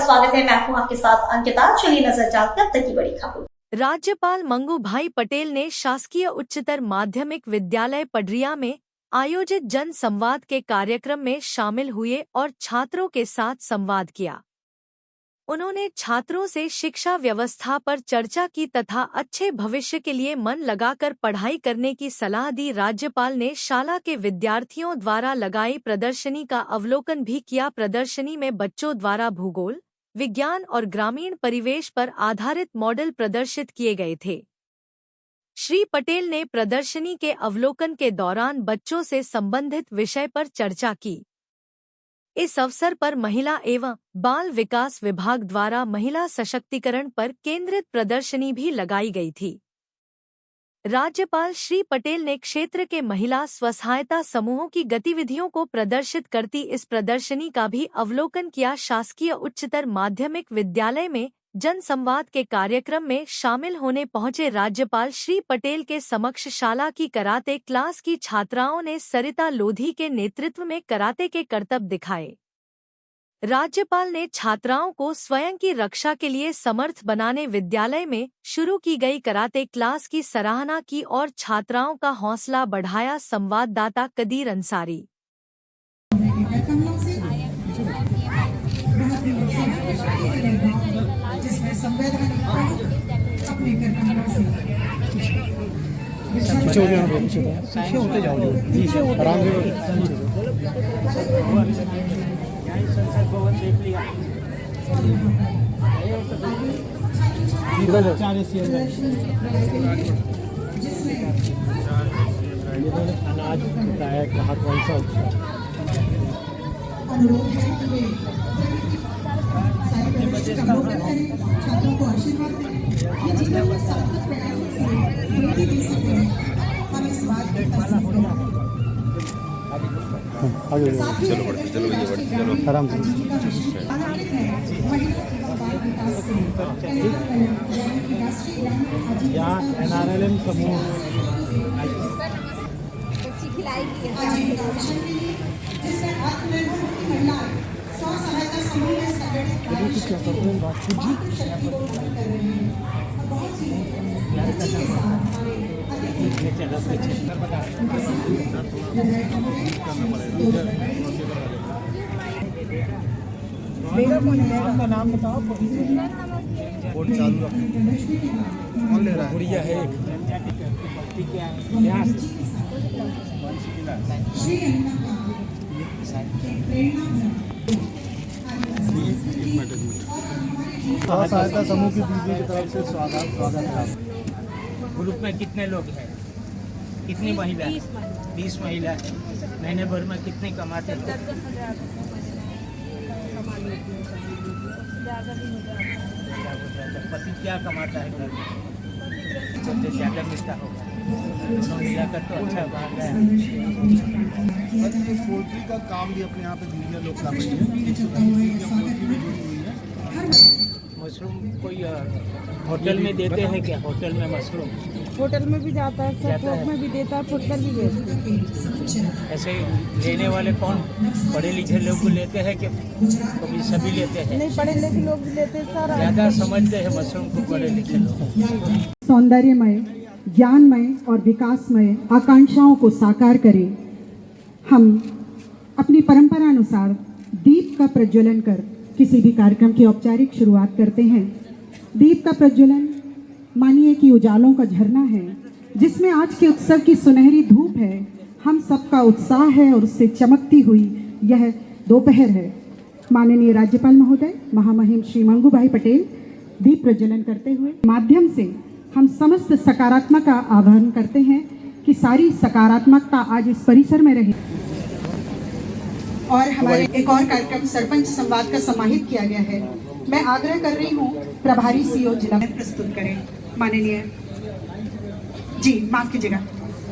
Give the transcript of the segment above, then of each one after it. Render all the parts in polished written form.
स्वागत है। मैं हूं आपके साथ अंकिता। चलिए नजर डालते हैं अब तक की बड़ी खबर। राज्यपाल मंगू भाई पटेल ने शासकीय उच्चतर माध्यमिक विद्यालय पडरिया में आयोजित जन संवाद के कार्यक्रम में शामिल हुए और छात्रों के साथ संवाद किया। उन्होंने छात्रों से शिक्षा व्यवस्था पर चर्चा की तथा अच्छे भविष्य के लिए मन लगाकर पढ़ाई करने की सलाह दी। राज्यपाल ने शाला के विद्यार्थियों द्वारा लगाई प्रदर्शनी का अवलोकन भी किया। प्रदर्शनी में बच्चों द्वारा भूगोल, विज्ञान और ग्रामीण परिवेश पर आधारित मॉडल प्रदर्शित किए गए थे। श्री पटेल ने प्रदर्शनी के अवलोकन के दौरान बच्चों से संबंधित विषय पर चर्चा की। इस अवसर पर महिला एवं बाल विकास विभाग द्वारा महिला सशक्तिकरण पर केंद्रित प्रदर्शनी भी लगाई गई थी। राज्यपाल श्री पटेल ने क्षेत्र के महिला स्वसहायता समूहों की गतिविधियों को प्रदर्शित करती इस प्रदर्शनी का भी अवलोकन किया। शासकीय उच्चतर माध्यमिक विद्यालय में जन संवाद के कार्यक्रम में शामिल होने पहुंचे राज्यपाल श्री पटेल के समक्ष शाला की कराटे क्लास की छात्राओं ने सरिता लोधी के नेतृत्व में कराटे के करतब दिखाए। राज्यपाल ने छात्राओं को स्वयं की रक्षा के लिए समर्थ बनाने विद्यालय में शुरू की गई कराटे क्लास की सराहना की और छात्राओं का हौसला बढ़ाया। संवाददाता कदीर अंसारी। अनाज बताया कहाँ कौन सा छात्रों को आशीर्वाद चलो आराम से यहाँ NRLM समूह का नाम बताओ। बोर्ड चालू कौन ले रहा है? गुड़िया है एक। सहायता समूह की दीदी की तरफ से स्वागत है। ग्रुप में कितने लोग हैं? कितनी महिला? 20 महिला है। महीने भर में कितने कमाते हैं? पति क्या कमाता है घर में? सबसे ज़्यादा मिलता होगा। दोनों मिलाकर तो अच्छा बात है। पोल्ट्री का काम भी अपने यहाँ पे दीदियाँ लोग कर रही है। मशरूम कोई होटल में देते हैं क्या? होटल में मशरूम होटल में भी जाता है, थोक में भी देता है, फुटकर भी बेचते हैं। ऐसे लेने वाले कौन? पढ़े लिखे लोग लेते हैं कि कभी सभी लेते हैं? नहीं, पढ़े लिखे लोग भी लेते हैं सर। ज़्यादा समझते हैं मशरूम को पढ़े लिखे लोग। सौंदर्यमय, ज्ञानमय और विकासमय आकांक्षाओं को साकार करें। हम अपनी परंपरा अनुसार दीप का प्रज्वलन कर किसी भी कार्यक्रम की औपचारिक शुरुआत करते हैं। दीप का प्रज्वलन मानिए कि उजालों का झरना है, जिसमें आज के उत्सव की सुनहरी धूप है। हम सबका उत्साह है और उससे चमकती हुई यह दोपहर है। माननीय राज्यपाल महोदय महामहिम श्री मंगू भाई पटेल दीप प्रज्वलन करते हुए माध्यम से हम समस्त सकारात्मक का आह्वान करते हैं कि सारी सकारात्मकता आज इस परिसर में रहे। और हमारे एक और कार्यक्रम सरपंच संवाद का समाहित किया गया है। मैं आग्रह कर रही हूँ प्रभारी सीओ जिला में प्रस्तुत करें। माननीय जी माफ कीजिएगा,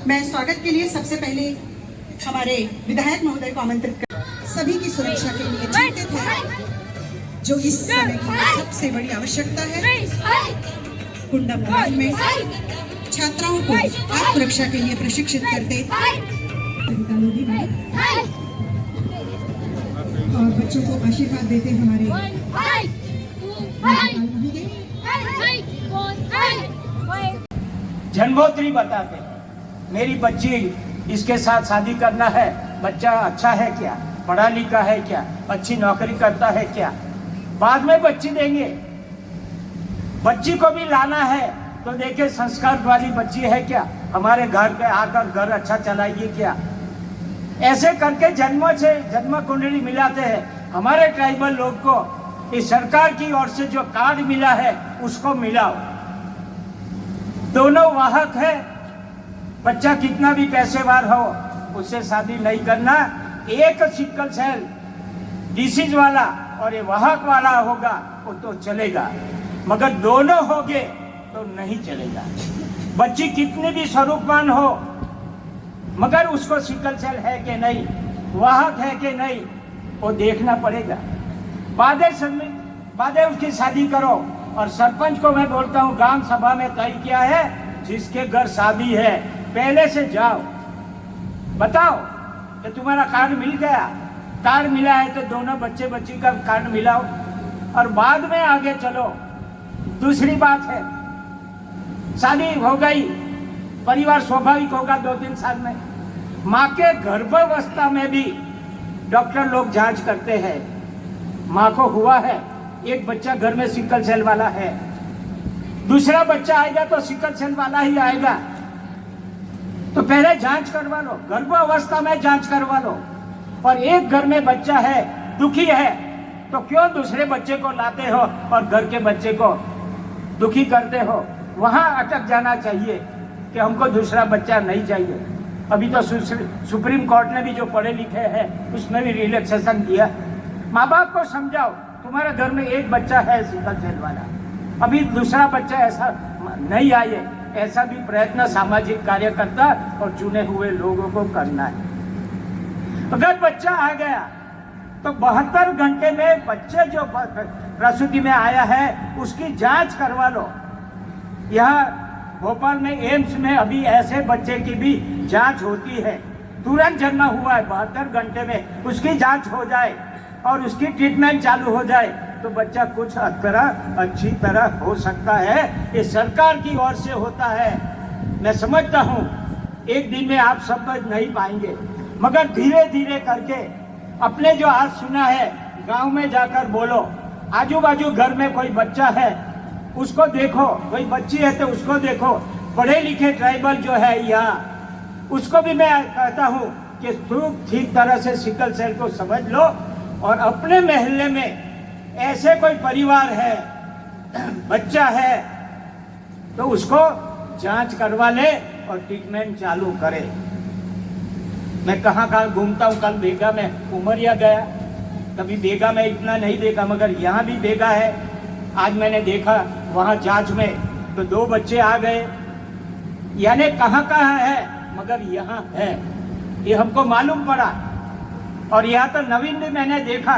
मैं स्वागत के लिए सबसे पहले हमारे विधायक महोदय को आमंत्रित कर सभी की सुरक्षा के लिए चिंतित है, जो इस समय की सबसे बड़ी आवश्यकता है। कुंडा भवन में छात्राओं को आत्म सुरक्षा के लिए प्रशिक्षित करते और बच्चों को आशीर्वाद देते हमारे गंगोत्री बताते हैं, मेरी बच्ची इसके साथ शादी करना है, बच्चा अच्छा है क्या, पढ़ा लिखा है क्या, अच्छी नौकरी करता है क्या, बाद में बच्ची देंगे। बच्ची को भी लाना है तो देखे संस्कार वाली बच्ची है क्या, हमारे घर पे आकर घर अच्छा चलाएगी क्या। ऐसे करके जन्मों से जन्म कुंडली मिलाते हैं। हमारे ट्राइबल लोग को इस सरकार की ओर से जो कार्ड मिला है उसको मिलाओ। दोनों वाहक है, बच्चा कितना भी पैसेवार हो उससे शादी नहीं करना। एक सिकल सेल डिसीज वाला और ये वाहक वाला होगा वो तो चलेगा, मगर दोनों होंगे तो नहीं चलेगा। बच्ची कितनी भी स्वरूपवान हो मगर उसको सिकल सेल है कि नहीं, वाहक है कि नहीं, वो देखना पड़ेगा। बादे उसकी शादी करो। और सरपंच को मैं बोलता हूँ, ग्राम सभा में तय किया है, जिसके घर शादी है पहले से जाओ, बताओ कि तुम्हारा कार्ड मिल गया, कार्ड मिला है तो दोनों बच्चे बच्ची का कार्ड मिलाओ और बाद में आगे चलो। दूसरी बात है, शादी हो गई, परिवार स्वाभाविक होगा 2-3 साल में। माँ के गर्भावस्था में भी डॉक्टर लोग जांच करते हैं, माँ को हुआ है, एक बच्चा घर में सिकल सेल वाला है, दूसरा बच्चा आएगा तो सिकल सेल वाला ही आएगा, तो पहले जांच करवा लो, गर्भावस्था में जांच करवा लो। और एक घर में बच्चा है, दुखी है, तो क्यों दूसरे बच्चे को लाते हो और घर के बच्चे को दुखी करते हो। वहां अटक जाना चाहिए कि हमको दूसरा बच्चा नहीं चाहिए। अभी तो सुप्रीम कोर्ट ने भी जो पढ़े लिखे हैं उसमें भी रिलैक्सेशन दिया। माँ बाप को समझाओ, तुम्हारे घर में एक बच्चा है सिकल सेल वाला, अभी दूसरा बच्चा ऐसा नहीं आए, ऐसा भी प्रयत्न सामाजिक कार्यकर्ता और चुने हुए लोगों को करना है। अगर बच्चा आ गया तो 72 घंटे में बच्चे जो प्रसूति में आया है उसकी जांच करवा लो। यहाँ भोपाल में एम्स में अभी ऐसे बच्चे की भी जांच होती है, तुरंत जन्म हुआ है, 72 घंटे में उसकी जांच हो जाए और उसकी ट्रीटमेंट चालू हो जाए तो बच्चा कुछ अच्छी तरह हो सकता है। ये सरकार की ओर से होता है। मैं समझता हूँ एक दिन में आप सब नहीं पाएंगे, मगर धीरे धीरे करके अपने जो आज सुना है गांव में जाकर बोलो, आजू बाजू घर में कोई बच्चा है उसको देखो, कोई बच्ची है तो उसको देखो। पढ़े लिखे ट्राइबल जो है यहाँ, उसको भी मैं कहता हूँ कि ठीक तरह से सिकल सेल को समझ लो और अपने मोहल्ले में ऐसे कोई परिवार है, बच्चा है, तो उसको जांच करवा ले और ट्रीटमेंट चालू करे। मैं कहाँ घूमता हूँ, कल बेगा में उमरिया गया, कभी बेगा में इतना नहीं देखा मगर यहाँ भी बेगा है। आज मैंने देखा वहाँ जांच में तो 2 बच्चे आ गए, यानी कहाँ है मगर यहाँ है, ये हमको मालूम पड़ा। और यहाँ तो नवीन भी मैंने देखा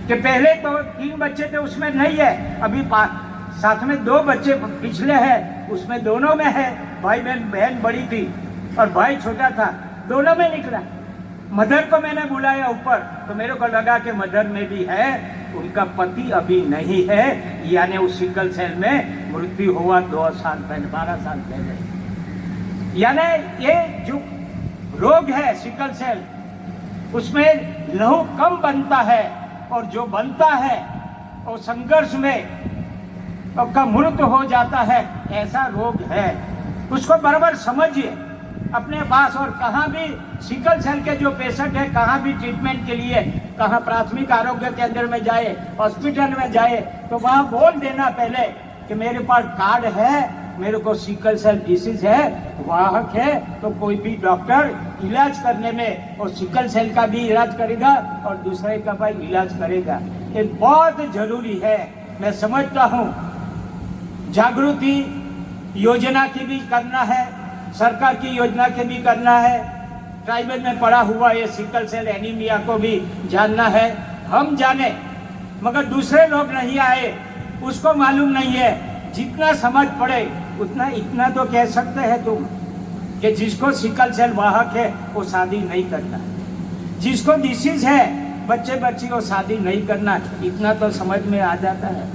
कि पहले तो 3 बच्चे थे उसमें नहीं है, अभी साथ में 2 बच्चे पिछले हैं, उसमें दोनों में है। भाई बहन बड़ी थी और भाई छोटा था, दोनों में निकला। मदर को मैंने बुलाया ऊपर तो मेरे को लगा कि मदर में भी है, उनका पति अभी नहीं है, यानी उस सिकल सेल में मृत्यु हुआ 2 साल पहले, 12 साल पहले। यानी ये जो रोग है सिकल सेल, उसमें लहू कम बनता है और जो बनता है और संघर्ष में का मृत्यु हो जाता है, ऐसा रोग है। उसको बराबर समझिए अपने पास। और कहाँ भी सिकल सेल के जो पेशेंट है, कहाँ भी ट्रीटमेंट के लिए, कहाँ प्राथमिक आरोग्य केंद्र में जाए, हॉस्पिटल में जाए, तो वहाँ बोल देना पहले कि मेरे पास कार्ड है, मेरे को सिकल सेल डिसीज है, वाहक है, तो कोई भी डॉक्टर इलाज करने में और सिकल सेल का भी इलाज करेगा और दूसरे का भी इलाज करेगा। ये बहुत जरूरी है। मैं समझता हूँ जागृति योजना की भी करना है, सरकार की योजना के भी करना है, ट्राइबल में पड़ा हुआ ये सिकल सेल एनीमिया को भी जानना है। हम जाने मगर दूसरे लोग नहीं आए, उसको मालूम नहीं है। जितना समझ पड़े उतना इतना तो कह सकते हैं तुम कि जिसको सिकल सेल वाहक है वो शादी नहीं करना, जिसको डिसीज है बच्चे बच्ची को शादी नहीं करना, इतना तो समझ में आ जाता है।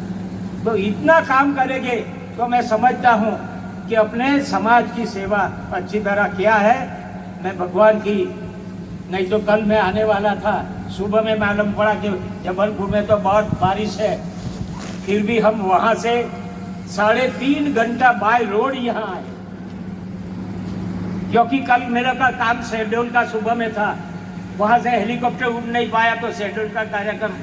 तो इतना काम करेंगे तो मैं समझता हूँ कि अपने समाज की सेवा अच्छी तरह किया है। मैं भगवान की, नहीं तो कल मैं आने वाला था, सुबह में मालूम पड़ा कि जबलपुर में तो बहुत बारिश है, फिर भी हम वहाँ से 3.5 घंटा बाय रोड यहाँ आए, क्योंकि कल मेरा का काम शेड्यूल का सुबह में था। वहाँ से हेलीकॉप्टर उड़ नहीं पाया तो शेड्यूल का कार्यक्रम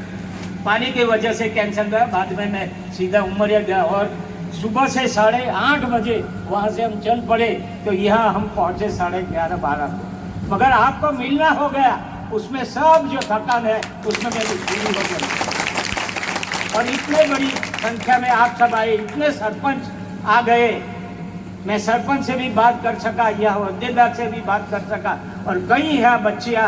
पानी की वजह से कैंसिल हुआ। बाद में मैं सीधा उमरिया गया और सुबह से 8:30 बजे वहाँ से हम चल पड़े तो यहाँ हम पहुँचे 11:30-12 को। मगर आपको मिलना हो गया, उसमें सब जो थकान है उसमें मेरी पूरी हो गई। और इतने बड़ी संख्या में आप सब आए, इतने सरपंच आ गए, मैं सरपंच से भी बात कर सका, यह अहदेदार से भी बात कर सका, और कई यहाँ बच्चियाँ